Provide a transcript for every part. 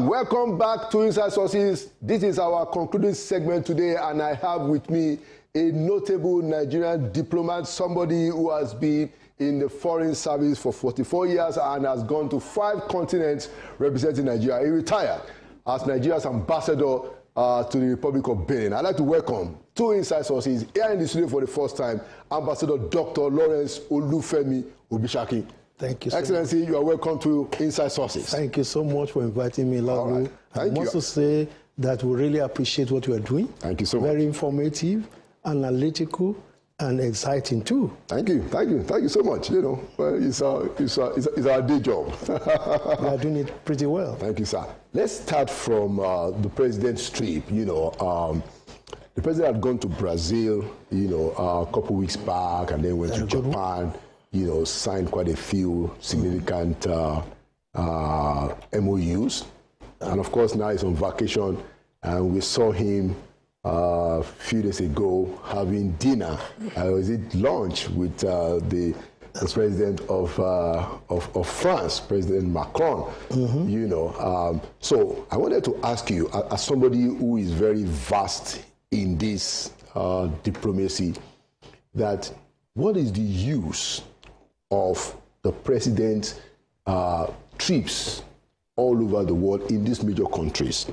Welcome back to Inside Sources. This is our concluding segment today, and I have with me a notable Nigerian diplomat, somebody who has been in the foreign service for 44 years and has gone to 5 continents representing Nigeria. He retired as Nigeria's ambassador to the Republic of Benin. I'd like to welcome to Inside Sources here in the studio for the first time, Ambassador Dr. Lawrence Olufemi Obishaki. Thank you so Excellency, much. You are welcome to Inside Sources. Thank you so much for inviting me, Lord. Right. I must also say that we really appreciate what you are doing. Thank you so much. Very informative, analytical, and exciting too. Thank you so much. You know, well, it's our day job. We are doing it pretty well. Thank you, sir. Let's start from the president's trip. You know, the president had gone to Brazil, you know, a couple weeks back, and then went to Japan. You know, signed quite a few significant MOUs. And of course, now he's on vacation, and we saw him a few days ago having dinner, was it lunch with the president of France, President Macron. You know, so I wanted to ask you, as somebody who is very vast in this diplomacy, that what is the use of the president's trips all over the world in these major countries,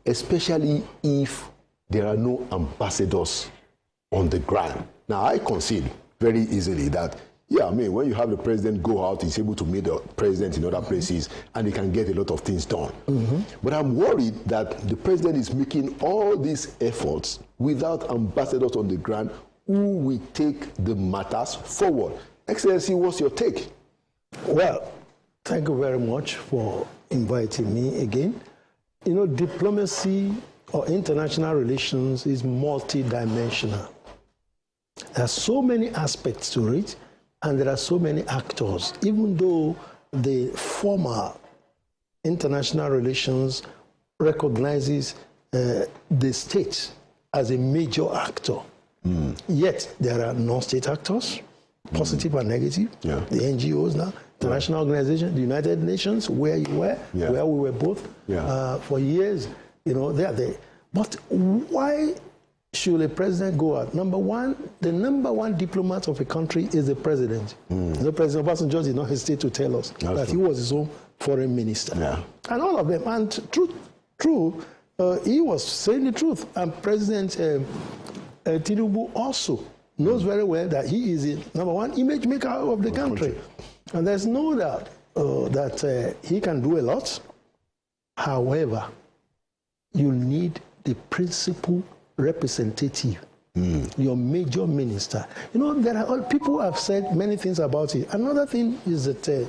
especially if there are no ambassadors on the ground? Now, I concede very easily that, yeah, I mean, when you have the president go out, he's able to meet the president in other places, and he can get a lot of things done. But I'm worried that the president is making all these efforts without ambassadors on the ground who will take the matters forward. Excellency, what's your take? Well, thank you very much for inviting me again. You know, diplomacy or international relations is multidimensional. There are so many aspects to it, and there are so many actors. Even though the former international relations recognizes the state as a major actor, yet there are non-state actors, positive and negative. The NGOs now, international organization, the United Nations, where you were, where we were both for years, you know, they are there. But why should a president go out? Number one, the number one diplomat of a country is the president. The President Obasanjo did not hesitate to tell us that he was his own foreign minister. And all of them, and true, he was saying the truth. And President Tinubu also knows very well that he is the number one image maker of the country. And there's no doubt that he can do a lot. However, you need the principal representative, your major minister. You know, there are people have said many things about it. Another thing is that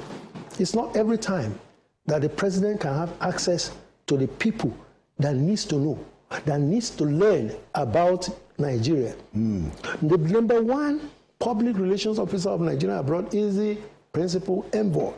it's not every time that the president can have access to the people that needs to know, that needs to learn about Nigeria. The number one public relations officer of Nigeria abroad is the principal envoy.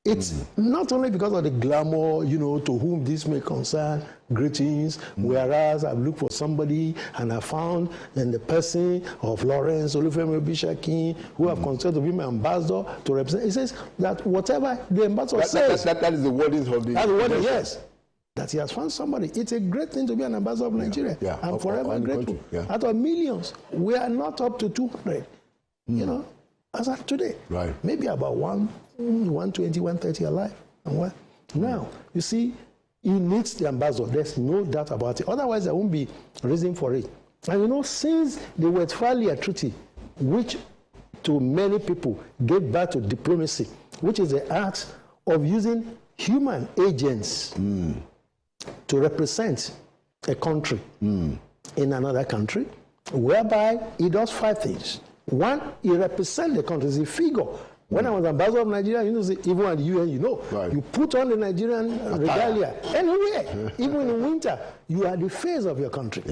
It's not only because of the glamour, you know, to whom this may concern, greetings, whereas I've looked for somebody and I found in the person of Lawrence Olufemi Obishaki, who have considered to be my ambassador to represent. It says that whatever the ambassador says. That is the wording of the... That's the wording, yes. That he has found somebody. It's a great thing to be an ambassador of Nigeria. I'm forever grateful. Out of millions, we are not up to 200, you know, as of today. Maybe about 120, 130 alive. And what? Now, you see, he needs the ambassador. There's no doubt about it. Otherwise, there won't be reason for it. And you know, since the Westphalia Treaty, which to many people gave birth to diplomacy, which is the art of using human agents to represent a country in another country, whereby he does 5 things. One, he represents the country, he's a figure. When I was ambassador of Nigeria, you know, even at the UN, you know, you put on the Nigerian regalia anywhere, even in winter, you are the face of your country.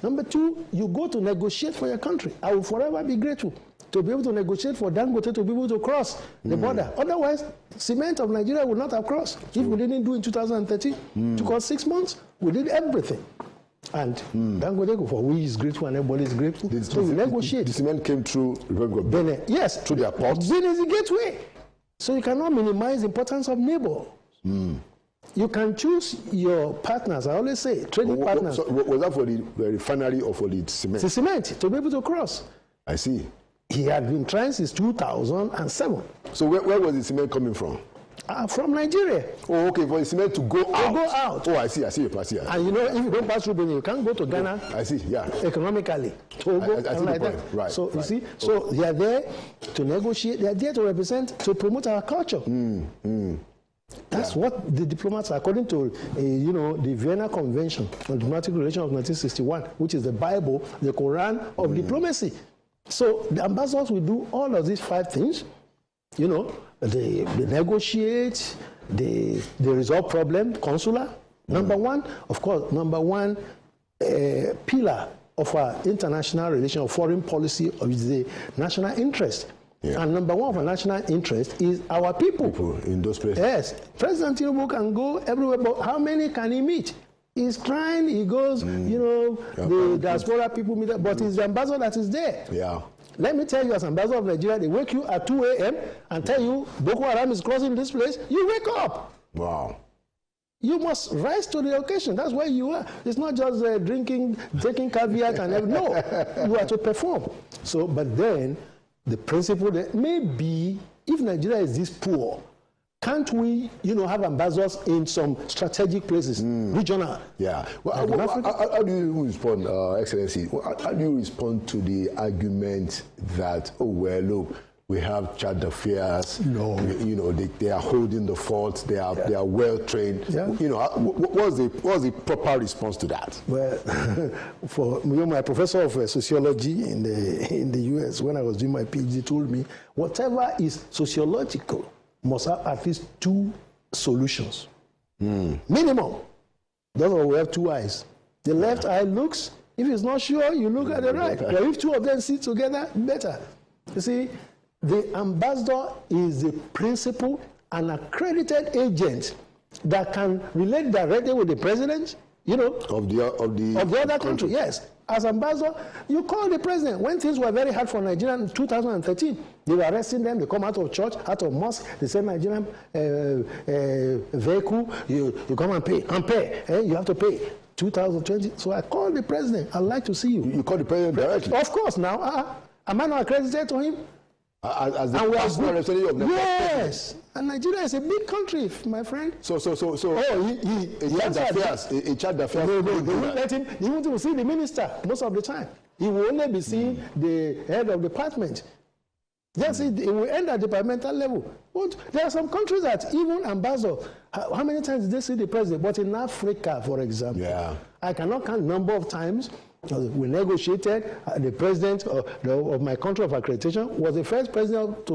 Number 2, you go to negotiate for your country. I will forever be grateful to be able to negotiate for Dangote to be able to cross the border. Otherwise, cement of Nigeria would not have crossed. If we didn't do it in 2013, took us 6 months, we did everything. And Dangote, for we is grateful and everybody is grateful. So we negotiate. The cement came through Republic of Benin. Yes. Through their ports. Benin is the gateway. So you cannot minimize the importance of neighbors. You can choose your partners. I always say, trading partners. So was that for the refinery or for the cement? The cement, to be able to cross. I see. He had been trying since 2007. So where was the cement coming from? From Nigeria. Oh, okay, for the cement to go out. To go out. Oh, I see your part here. And you know, if you don't pass through Benin, you can't go to Ghana. I see, yeah. Economically. Togo, I see like the that. point. Right. So, right. you see, so they are there to negotiate, they are there to represent, to promote our culture. That's what the diplomats, according to, you know, the Vienna Convention on Diplomatic Relations of 1961, which is the Bible, the Quran of diplomacy. So the ambassadors will do all of these 5 things. You know, they negotiate, they resolve problem, consular. Number one, of course, number one pillar of our international relation or foreign policy is the national interest. Yeah. And number one of our national interest is our people. In those places. Yes. President Tinubu can go everywhere, but how many can he meet? He's crying, he goes, you know, the diaspora people meet, but it's the ambassador that is there. Yeah. Let me tell you, as ambassador of Nigeria, they wake you at 2 a.m. and tell you Boko Haram is crossing this place. You wake up. Wow. You must rise to the occasion. That's where you are. It's not just drinking, taking caveat and everything. No, you are to perform. So, but then the principle that maybe if Nigeria is this poor, can't we, you know, have ambassadors in some strategic places, regional? Yeah. Well, how do you respond, Excellency? How do you respond to the argument that, oh, well, look, we have child affairs. No. You know, they are holding the fort. They are well trained. Yeah. You know, what's the proper response to that? Well, for you know, my professor of sociology in the U.S. when I was doing my PhD told me whatever is sociological must have at least 2 solutions. Minimum. That's why we have 2 eyes. The left eye looks. If it's not sure, you look at the right. But if 2 of them sit together, better. You see, the ambassador is the principal and accredited agent that can relate directly with the president, you know, of the other country. Yes. As ambassador, you call the president. When things were very hard for Nigeria in 2013, they were arresting them. They come out of church, out of mosque. They send Nigerian vehicle. You come and pay. You have to pay. 2020. So I called the president. I'd like to see you. You call the president directly? Of course. Now, am I not accredited to him? As the personal representative of the yes, and Nigeria is a big country, my friend. So. A child affairs. No, they won't let him. He won't even see the minister most of the time. He will only be seeing the head of department. Yes, it will end at departmental level. But there are some countries that even ambassador, how many times did they see the president? But in Africa, for example, I cannot count the number of times we negotiated. The president of my country of accreditation was the first president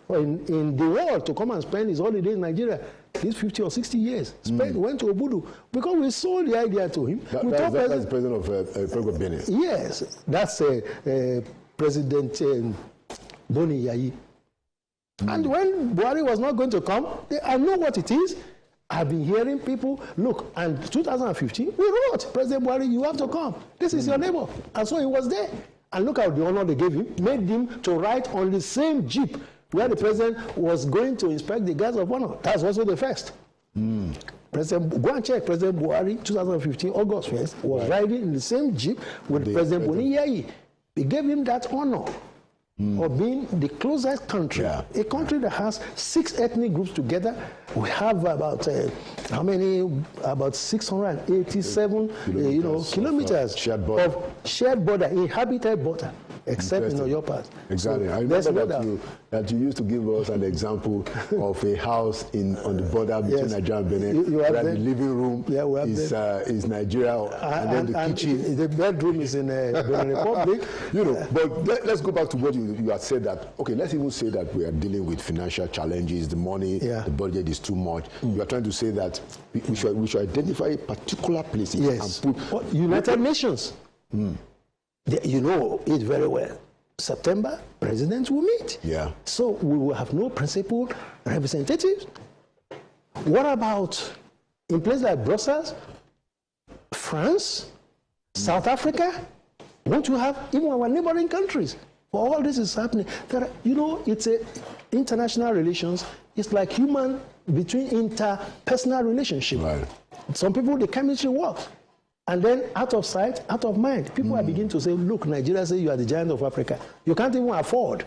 in the world to come and spend his holiday in Nigeria. These 50 or 60 years. Went to Obudu because we sold the idea to him. That's the president of Benin. Yes, that's President Boni Yayi. And when Buhari was not going to come, I know what it is. I've been hearing people, look, and 2015, we wrote, President Buhari, you have to come. This is your neighbor. And so he was there. And look at the honor they gave him, made him to ride on the same jeep where the president was going to inspect the guards of honor. That's also the first. Go and check President Buhari, 2015, August 1st, was riding in the same jeep with President Boni Yayi. He gave him that honor of being the closest country, a country that has 6 ethnic groups together. We have about how many? About 687 kilometers of shared border, inhabited border, except in your part. Exactly. So I remember that you used to give us an example of a house on the border between Nigeria and Benin, where the living room is Nigeria, and then the kitchen. The bedroom is in Benin Republic. But let's go back to what you had said that, okay, let's even say that we are dealing with financial challenges, the money, the budget is too much. You are trying to say that we should identify particular places and put... United Nations. You know it very well. September, presidents will meet. So we will have no principal representatives. What about in places like Brussels, France, South Africa? Won't you have even our neighboring countries? For all this is happening. It's international relations. It's like human between interpersonal relationship. Right. Some people, the chemistry works. And then out of sight, out of mind. People are beginning to say, look, Nigeria says you are the giant of Africa. You can't even afford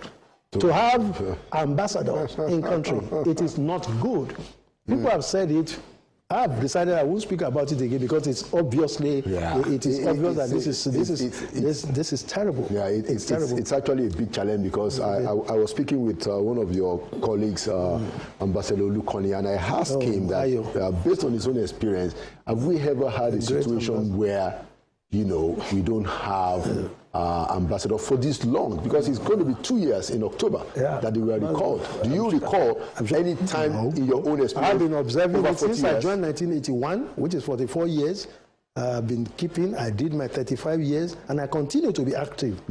to have ambassadors in country. It is not good. People have said it. I've decided I won't speak about it again because it's obviously it is obvious that this is terrible. Yeah, it's terrible. It's actually a big challenge because I was speaking with one of your colleagues, Ambassador Lukoni, and I asked him that based on his own experience, have we ever had a situation where we don't have ambassador for this long? Because it's going to be 2 years in October that they were recalled. Do you recall any time in your own experience? I've been observing it since I joined 1981, which is 44 years. I've been keeping, I did my 35 years, and I continue to be active.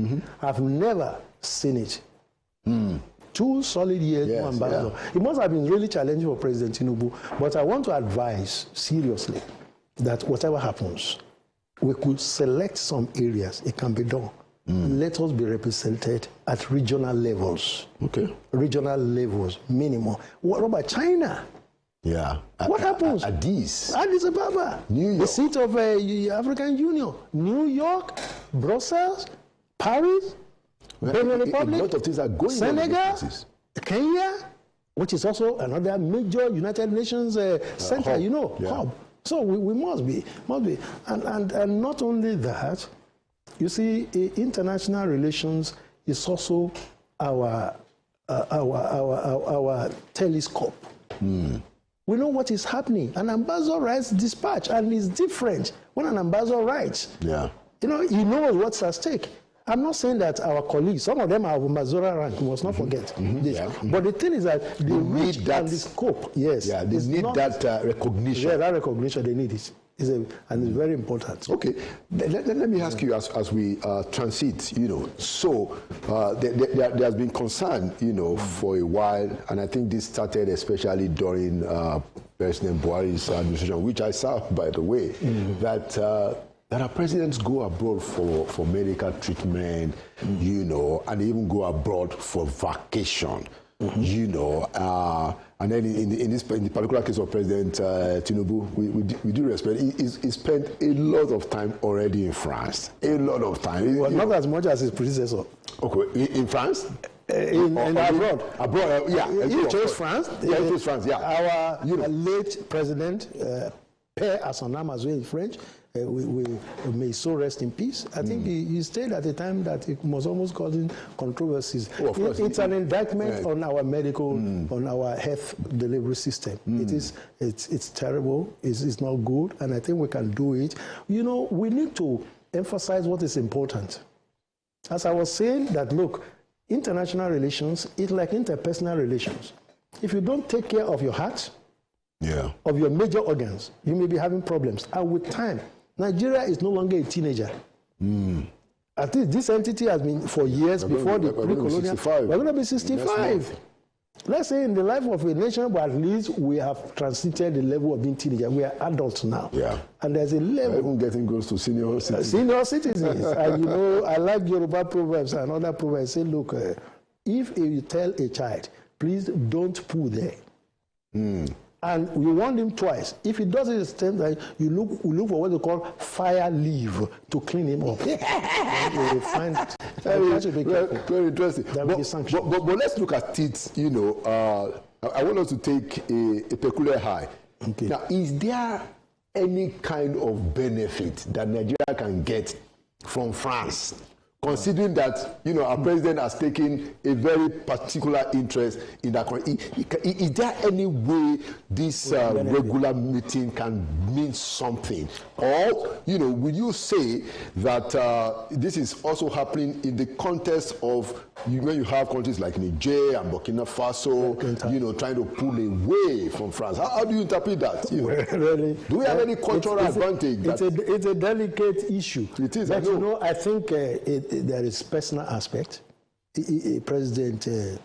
I've never seen it. 2 solid years, no ambassador. It must have been really challenging for President Tinubu, but I want to advise seriously that whatever happens, we could select some areas. It can be done. Let us be represented at regional levels. Okay. Regional levels, minimum. What about China? Yeah. What happens? Addis Ababa. New York. The seat of African Union. New York, Brussels, Paris, Benin Republic, a lot of things are going Senegal, Kenya, which is also another major United Nations center, hub. So we must be, and not only that, you see, international relations is also our telescope. We know what is happening. An ambassador writes dispatch, and it's different when an ambassador writes. Yeah, he knows what's at stake. I'm not saying that our colleagues, some of them are ambassador rank, we must not forget this. But the thing is that they reach and the scope. Yes. Yeah, they need that recognition. Yeah, that recognition, they need it. And it's very important. Okay, let me ask you as we transit, so there has been concern, for a while, and I think this started especially during President Buhari's administration, which I served, by the way, that our presidents go abroad for medical treatment, and even go abroad for vacation, and then in the particular case of President Tinubu, we do respect. He spent a lot of time already in France. A lot of time. Well, not as much as his predecessor. Okay, in France? In abroad. Abroad, He chose France. Yeah, he chose France, yeah. Our late president, Père à son âme, as well in French, we may so rest in peace. I think he stayed at a time that it was almost causing controversies. It's an indictment on our medical, on our health delivery system. It's terrible. It's not good, and I think we can do it. We need to emphasize what is important. As I was saying, that look, international relations is like interpersonal relations. If you don't take care of your heart, of your major organs, you may be having problems. And with time, Nigeria is no longer a teenager. At least this entity has been for years before the pre-colonial. We're going to be 65. Let's say in the life of a nation, but at least we have transited the level of being teenager. We are adults now. Yeah. And there's a level. Even getting close to senior citizens. Senior citizens. And I like Yoruba proverbs and other proverbs. Say, look, if you tell a child, please don't poo there. And you warn him twice. If he does it the same time, you look for what they call fire leave to clean him up. You will find it. Very interesting. But let's look at it, I want us to take a peculiar high. Okay. Now, is there any kind of benefit that Nigeria can get from France, considering that our president has taken a very particular interest in that country? Is there any way this regular meeting can mean something? Or, will you say that this is also happening in the context of when you have countries like Niger and Burkina Faso, trying to pull away from France? How do you interpret that? Really? Do we have any cultural advantage? It's a delicate issue. It is. But I think there is personal aspect. President, Ahmed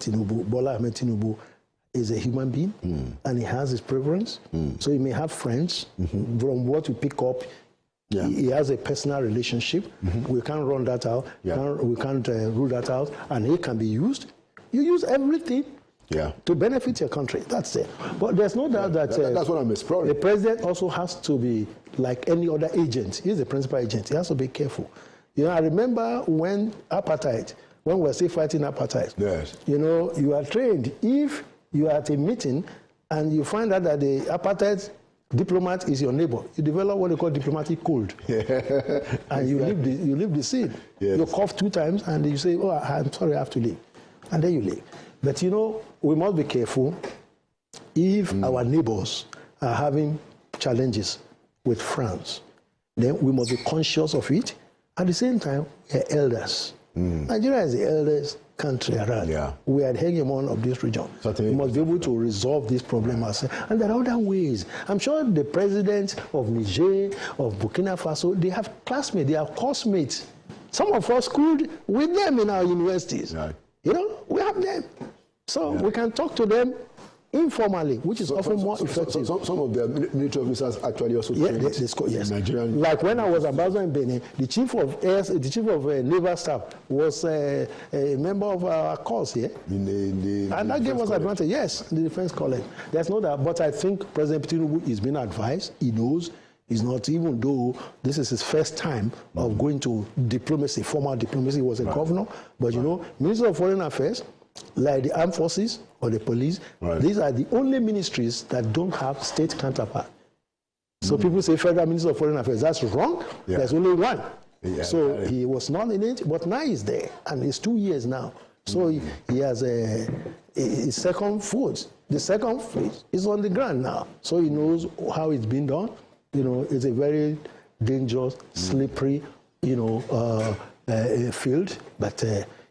Tinubu, Bola Ahmed Tinubu, is a human being, and he has his preference. So he may have friends. From what we pick up, he has a personal relationship. We can't run that out. We can't rule that out, and he can be used. You use everything. to benefit your country. That's it. But there's no doubt that that's what I'm exploring. The president also has to be like any other agent. He's the principal agent. He has to be careful. You know, I remember when apartheid, when we were still fighting apartheid. Yes. You know, you are trained. If you are at a meeting and you find out that the apartheid diplomat is your neighbor, you develop what they call diplomatic cold. And you leave the scene. Yes. You cough 2 times and you say, oh, I'm sorry, I have to leave. And then you leave. But you know, we must be careful if our neighbors are having challenges with France. Then we must be conscious of it. At the same time, we are elders. Nigeria is the eldest country around. We are the hegemon of this region. We must be able to resolve this problem ourselves. And there are other ways. I'm sure the presidents of Niger, of Burkina Faso, they have classmates, they have coursemates. Some of us schooled with them in our universities. You know, we have them. So we can talk to them informally, which is often more effective. Some of the military officers actually also trained in Nigerian. Like when I was ambassador in Benin, the chief of naval staff was a member of our course here. And that gave us advantage. Yes, the defense college. There's no doubt. But I think President Tinubu is being advised. He knows. He's not, even though this is his first time of going to diplomacy, formal diplomacy. He was a governor. But you know, Minister of Foreign Affairs, like the armed forces or the police, these are the only ministries that don't have state counterpart. So people say Federal Minister of Foreign Affairs. That's wrong. There's only one. So he was not in it, but now he's there. And it's 2 years now. So he has a second foot. The second foot is on the ground now. So he knows how it's been done. You know, it's a very dangerous, slippery, you know, field. But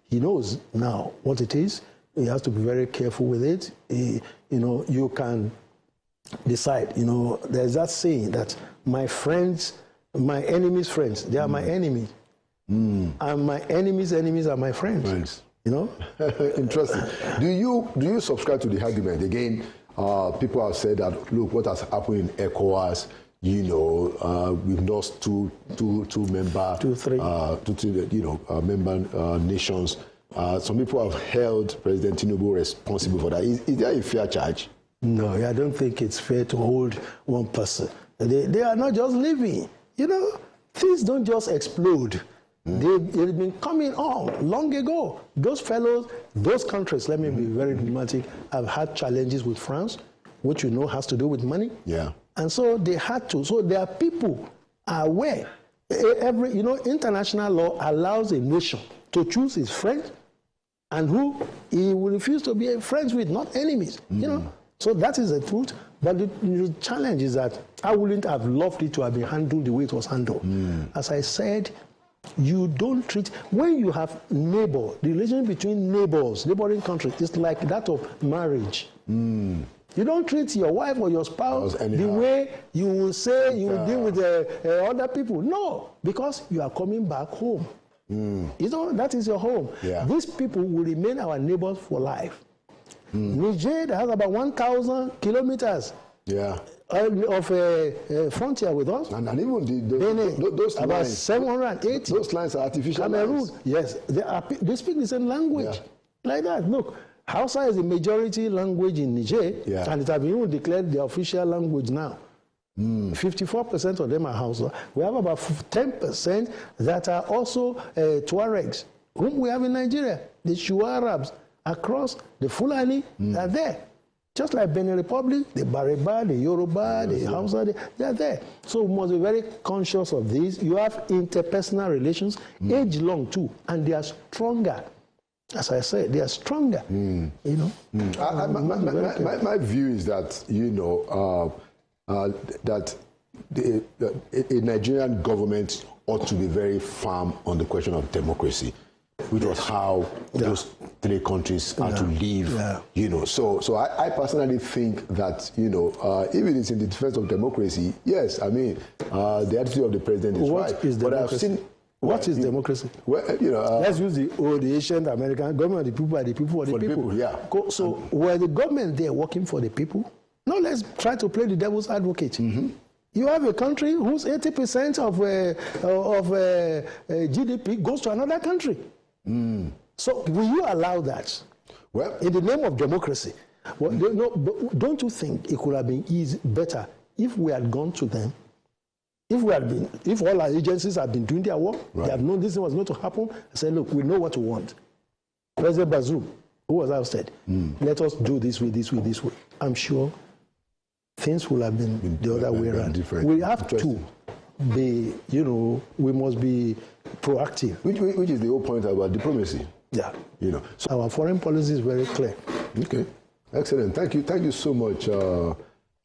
he knows now what it is. He has to be very careful with it. You know, you can decide. You know, there's that saying that my friends, my enemies' friends, they are my enemies. And my enemies' enemies are my friends. You know? Interesting. Do you subscribe to the argument? Again, people have said that, look, what has happened in ECOWAS, you know, we've lost two member, member nations. Some people have held President Tinubu responsible for that. Is there a fair charge? No, I don't think it's fair to hold one person. They are not just living. You know, things don't just explode. They've been coming on long ago. Those fellows, those countries, let me be very diplomatic, have had challenges with France, which you know has to do with money. And so they had to. So their people are aware. International law allows a nation to choose its friends and who he will refuse to be friends with, not enemies. You know. So that is the truth. But the challenge is that I wouldn't have loved it to have been handled the way it was handled. As I said, you don't treat, when you have neighbor, the relation between neighbors, neighboring countries, is like that of marriage. You don't treat your wife or your spouse the way you will say you will deal with other people. No, because you are coming back home. You know, that is your home. These people will remain our neighbors for life. Niger has about 1,000 kilometers of a frontier with us. And even those about lines, 780. Those lines are artificial Cameroon, lines. yes, they speak the same language. Like that. Look, Hausa is the majority language in Niger, and it has been even declared the official language now. 54% of them are Hausa. We have about 10% that are also Tuaregs, whom we have in Nigeria. The Shu Arabs across the Fulani are there. Just like Benin Republic, the Bariba, the Yoruba, the Hausa, they are there. So we must be very conscious of this. You have interpersonal relations, age-long too, and they are stronger. As I said, they are stronger. You know. My view is that, you know, that a Nigerian government ought to be very firm on the question of democracy, which was how those 3 countries had to live. You know, so I personally think that, you know, even it's in the defense of democracy, yes, I mean, the attitude of the president is right. But I've seen. What is democracy? Well, you know, let's use the ancient American government, the people by the people, for the people. So were the government there working for the people? No, let's try to play the devil's advocate. You have a country whose 80% of GDP goes to another country. So will you allow that? Well, in the name of democracy. Well, but don't you think it could have been better if we had gone to them, if all our agencies had been doing their work, they have known this thing was going to happen, and said, look, we know what we want. President Bazoum, who was outside, let us do this way, this way, this way. I'm sure things will have been the other way around. We have to be, we must be proactive. Which is the whole point about diplomacy. Yeah. So our foreign policy is very clear. Okay. Excellent. Thank you so much,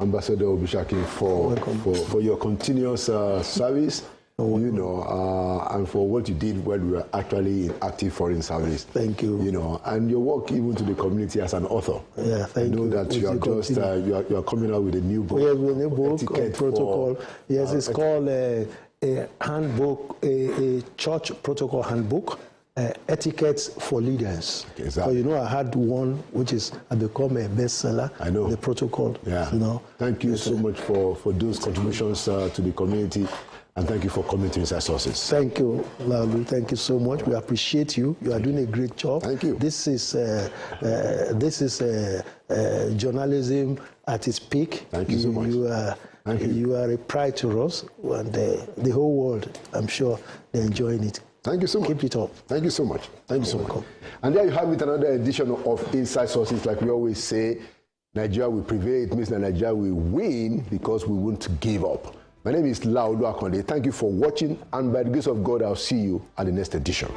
Ambassador Obishaki, for your continuous service, and for what you did when we were actually in active foreign service. Thank you. And your work even to the community as an author. Yeah, thank you. I know that you are just you are coming out with a new book. We have a new book, protocol. Yes, it's called a handbook, a church protocol handbook. Etiquettes for leaders. Okay, exactly. So I had one which has become a bestseller. I know the protocol. Yeah. Thank you so much for those contributions to the community, and thank you for coming to Inside Sources. Thank you, Lalu. Thank you so much. We appreciate you. You are doing a great job. Thank you. This is journalism at its peak. Thank you so much. You are a pride to us, and the whole world, I'm sure, they're enjoying it. Thank you so much. Keep it up. Thank you so much. Thank you so much. And there you have it, another edition of Inside Sources. Like we always say, Nigeria will prevail. It means that Nigeria will win because we won't give up. My name is Laulu Akonde. Thank you for watching, and by the grace of God, I'll see you at the next edition.